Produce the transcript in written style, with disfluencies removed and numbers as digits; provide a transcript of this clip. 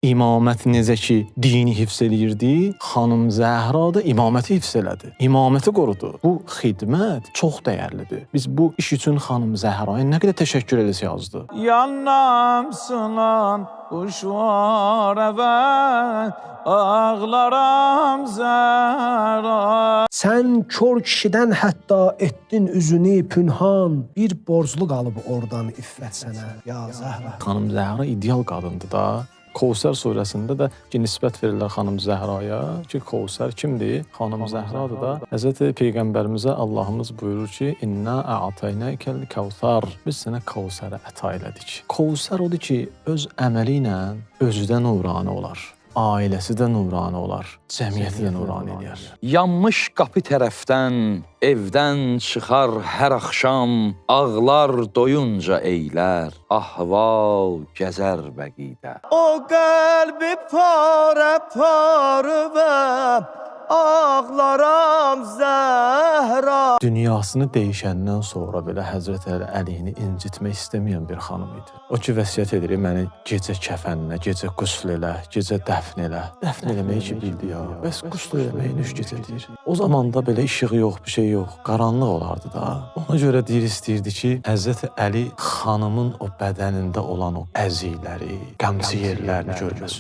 İmamət necə ki dini hifz eləyirdi, xanım Zəhra da imaməti hifz elədi. İmaməti qorudu. Bu xidmət çox dəyərlidir. Biz bu iş üçün xanım Zəhraya nə qədər təşəkkür edəsi yazdı. Yanam sınan kuşlar evet ağlaram Zəhra. Sən kör kişidən hətta etdin üzünü pünhan, bir borclu qalıb oradan iffət sənə, ya Zəhra. Xanım Zəhra ideal qadındır da. Kevsər surəsində də ki, nisbət verirlər xanım Zəhraya ki, Kevsər kimdir? Xanım Zəhradır da. Həzrəti Peyğəmbərimizə Allahımız buyurur ki, İnna a'taynəkəl Kevsər. Biz sənə Kevsəri əta elədik. Kevsər odur ki, öz əməli ilə özü də nurani olar. Ailəsi də nurani olar, cəmiyyəti də nurani eləyər. Yanmış qapı tərəfdən evdən çıxar hər axşam, ağlar doyunca eylər, ahval gəzər bəqidə. O qəlbi parə və ağlaram Zəhra. Dünyasını dəyişəndən sonra belə Həzrət Əlini incitmək istəməyən bir xanım idi. O ki, vəsiyyət edir, məni gecə kəfənlə, gecə qusl elə, gecə dəfn elə. Dəfn eləməyi ki, bildi ya. Bəs qusl eləməyi nüş gecədir. O zaman da belə işığı yox, bir şey yox, qaranlıq olardı da. Ona görə istəyirdi ki, Həzrət Əli xanımın o bədənində olan o əzikləri, qəmci yerlərini görməsin.